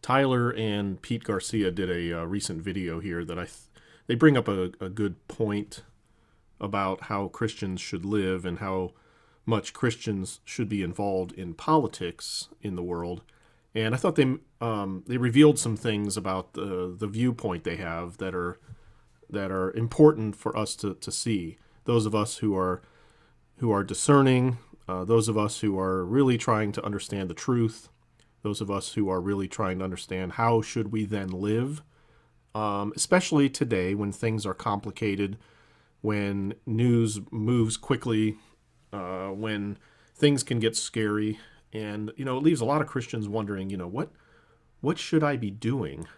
Tyler and Pete Garcia did a recent video here that they bring up a good point about how Christians should live and how much Christians should be involved in politics in the world. And I thought they revealed some things about the viewpoint they have that are important for us to see. Those of us who are discerning, those of us who are really trying to understand the truth, those of us who are really trying to understand how should we then live, especially today when things are complicated, when news moves quickly, when things can get scary, and it leaves a lot of Christians wondering, what should I be doing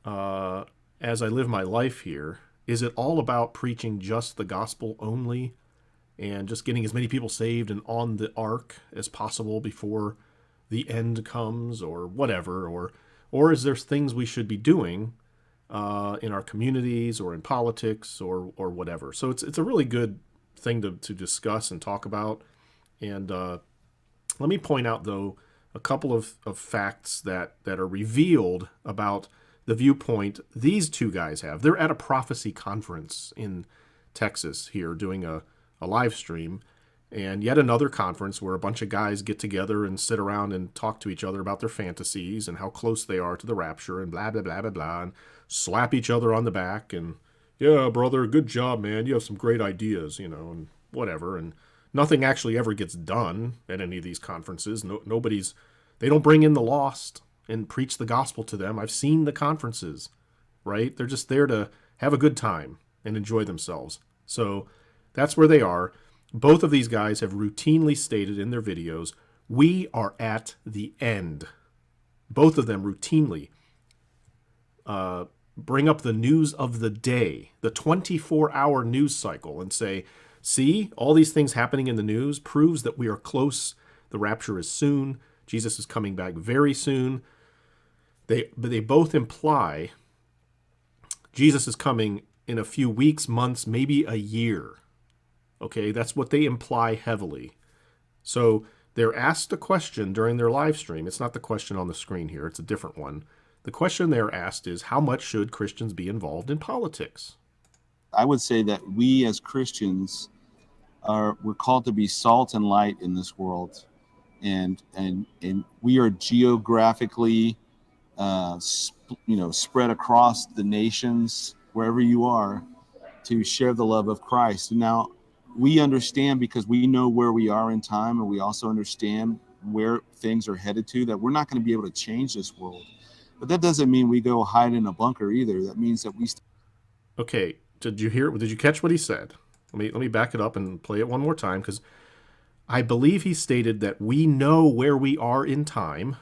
as I live my life here? Is it all about preaching just the gospel only, and just getting as many people saved and on the ark as possible before the end comes, or whatever, or is there things we should be doing in our communities or in politics or whatever? So it's a really good thing to discuss and talk about. And let me point out, though, a couple of facts that are revealed about the viewpoint these two guys have. They're at a prophecy conference in Texas here doing a live stream, and yet another conference where a bunch of guys get together and sit around and talk to each other about their fantasies and how close they are to the rapture and blah, blah, blah, blah, blah, and slap each other on the back and, yeah, brother, good job, man. You have some great ideas, and whatever. And nothing actually ever gets done at any of these conferences. They don't bring in the lost and preach the gospel to them. I've seen the conferences, right? They're just there to have a good time and enjoy themselves. So that's where they are. Both of these guys have routinely stated in their videos, we are at the end. Both of them routinely bring up the news of the day, the 24-hour news cycle, and say, see, all these things happening in the news proves that we are close. The rapture is soon. Jesus is coming back very soon. But they both imply Jesus is coming in a few weeks, months, maybe a year. Okay, that's what they imply heavily. So they're asked a question during their live stream. It's not the question on the screen here. It's a different one. The question they're asked is, how much should Christians be involved in politics? I would say that we as Christians we're called to be salt and light in this world. And we are geographically, spread across the nations, wherever you are, to share the love of Christ. Now, we understand, because we know where we are in time, and we also understand where things are headed to, that we're not going to be able to change this world. But that doesn't mean we go hide in a bunker either. That means that we... Okay, did you catch what he said? Let me back it up and play it one more time, because I believe he stated that we know where we are in time,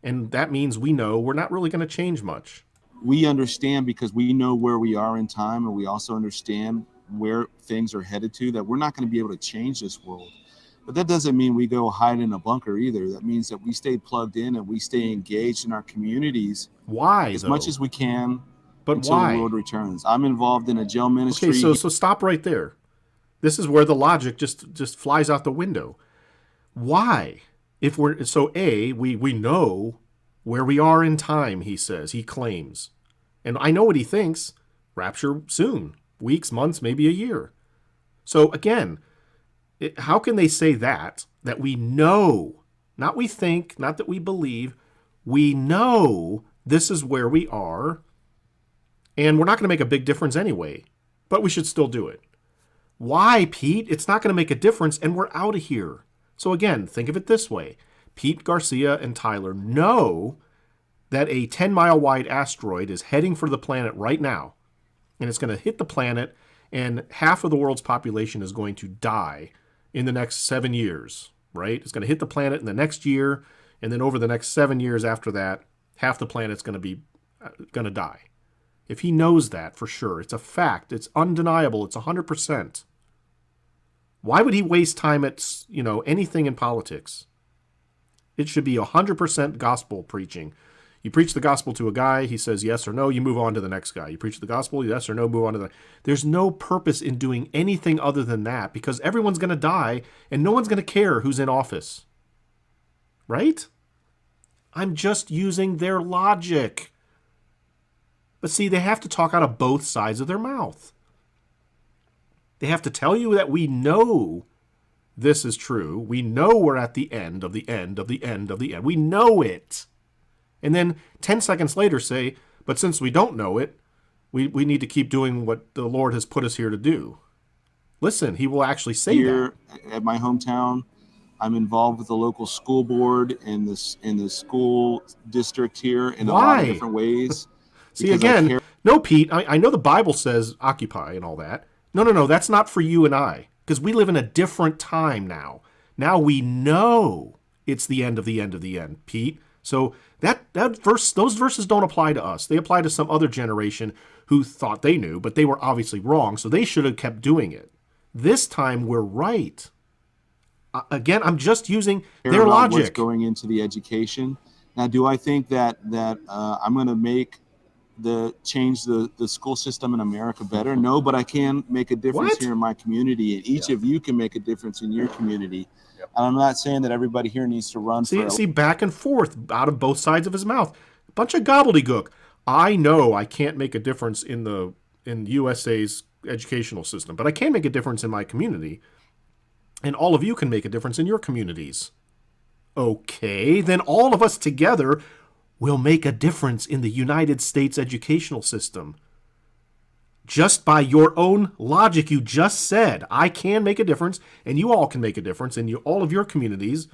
and that means we know we're not really going to change much. We understand, because we know where we are in time, and we also understand where things are headed to, that we're not going to be able to change this world. But that doesn't mean we go hide in a bunker either. That means that we stay plugged in and we stay engaged in our communities. Why, as though? much as we can, but until why? the Lord returns. I'm involved in a jail ministry. Okay, so stop right there. This is where the logic just flies out the window. Why? We know where we are in time, he claims. And I know what he thinks. Rapture soon. Weeks, months, maybe a year. So again, how can they say that we know, not we think, not that we believe, we know this is where we are, and we're not going to make a big difference anyway, but we should still do it. Why, Pete? It's not going to make a difference, and we're out of here. So again, think of it this way. Pete Garcia and Tyler know that a 10-mile wide asteroid is heading for the planet right now, and it's going to hit the planet, and half of the world's population is going to die in the next 7 years, right? It's going to hit the planet in the next year, and then over the next 7 years after that, half the planet's going to die. If he knows that for sure, it's a fact, it's undeniable, it's 100%. Why would he waste time at, anything in politics? It should be 100% gospel preaching. You preach the gospel to a guy, he says yes or no, you move on to the next guy. You preach the gospel, yes or no, move on to the... There's no purpose in doing anything other than that, because everyone's going to die and no one's going to care who's in office. Right? I'm just using their logic. But see, they have to talk out of both sides of their mouth. They have to tell you that we know this is true. We know we're at the end of the end of the end of the end. We know it. And then 10 seconds later say, but since we don't know it, we need to keep doing what the Lord has put us here to do. Listen, he will actually say Here that. at my hometown, I'm involved with the local school board and the school district here in a lot of Why? different ways. See, again, no, Pete, I know the Bible says occupy and all that. No, that's not for you and I, because we live in a different time now. Now we know it's the end of the end of the end, Pete. So that verse, those verses don't apply to us. They apply to some other generation who thought they knew, but they were obviously wrong, so they should have kept doing it. This time we're right. Again, I'm just using their logic. What's going into the education. Now, do I think that I'm going to change the school system in America better? No, but I can make a difference here in my community, and each of you can make a difference in your community. Yep. And I'm not saying that everybody here needs to run. See, back and forth out of both sides of his mouth. A bunch of gobbledygook. I know I can't make a difference in USA's educational system, but I can make a difference in my community. And all of you can make a difference in your communities. Okay, then all of us together will make a difference in the United States educational system. Just by your own logic, you just said, I can make a difference, and you all can make a difference in all of your communities.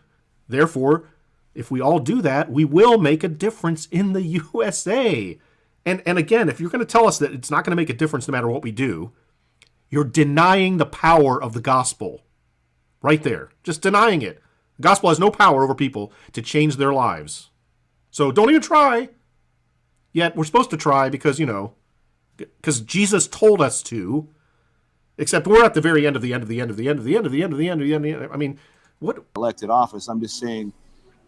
Therefore, if we all do that, we will make a difference in the USA. And again, if you're going to tell us that it's not going to make a difference no matter what we do, you're denying the power of the gospel. Right there. Just denying it. The gospel has no power over people to change their lives. So don't even try. Yet we're supposed to try because Jesus told us to. Except we're at the very end of the end of the end of the end of the end of the end of the end of the end of the end. I mean, what? Elected office. I'm just saying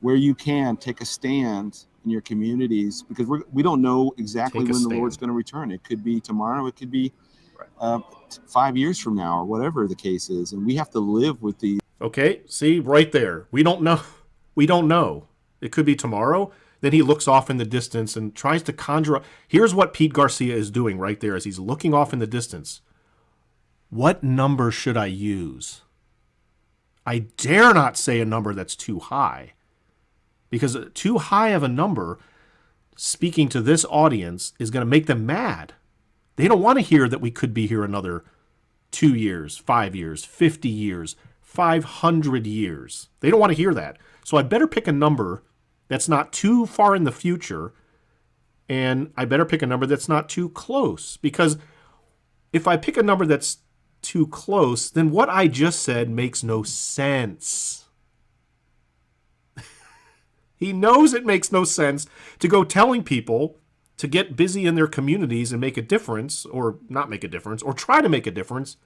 where you can take a stand in your communities, because we don't know exactly when the Lord's going to return. It could be tomorrow. It could be 5 years from now, or whatever the case is, and we have to live with the. Okay, see, right there. We don't know. We don't know. It could be tomorrow. Then he looks off in the distance and tries to conjure up. Here's what Pete Garcia is doing right there as he's looking off in the distance. What number should I use? I dare not say a number that's too high, because too high of a number, speaking to this audience, is going to make them mad. They don't want to hear that we could be here another 2 years, 5 years, 50 years, 500 years. They don't want to hear that. So I better pick a number that's not too far in the future, and I better pick a number that's not too close. Because if I pick a number that's too close, then what I just said makes no sense. He knows it makes no sense to go telling people to get busy in their communities and make a difference, or not make a difference, or try to make a difference,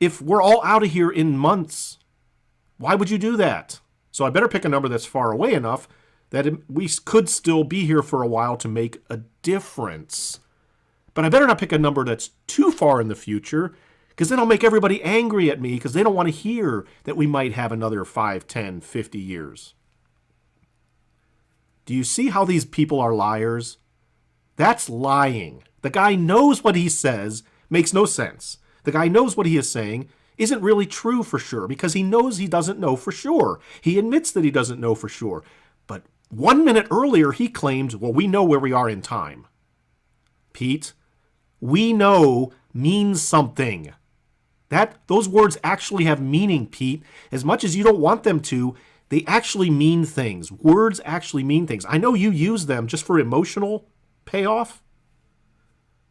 if we're all out of here in months. Why would you do that? So I better pick a number that's far away enough that we could still be here for a while to make a difference. But I better not pick a number that's too far in the future, because then I'll make everybody angry at me, because they don't want to hear that we might have another 5, 10, 50 years. Do you see how these people are liars? That's lying. The guy knows what he says makes no sense. The guy knows what he is saying isn't really true for sure, because he knows he doesn't know for sure. He admits that he doesn't know for sure. But 1 minute earlier, he claimed, well, we know where we are in time. Pete, we know means something. Those words actually have meaning, Pete. As much as you don't want them to, they actually mean things. Words actually mean things. I know you use them just for emotional payoff,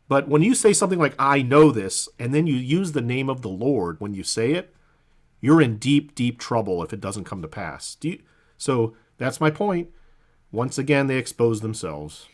but when you say something like, I know this, and then you use the name of the Lord when you say it, you're in deep, deep trouble if it doesn't come to pass. So that's my point. Once again, they expose themselves.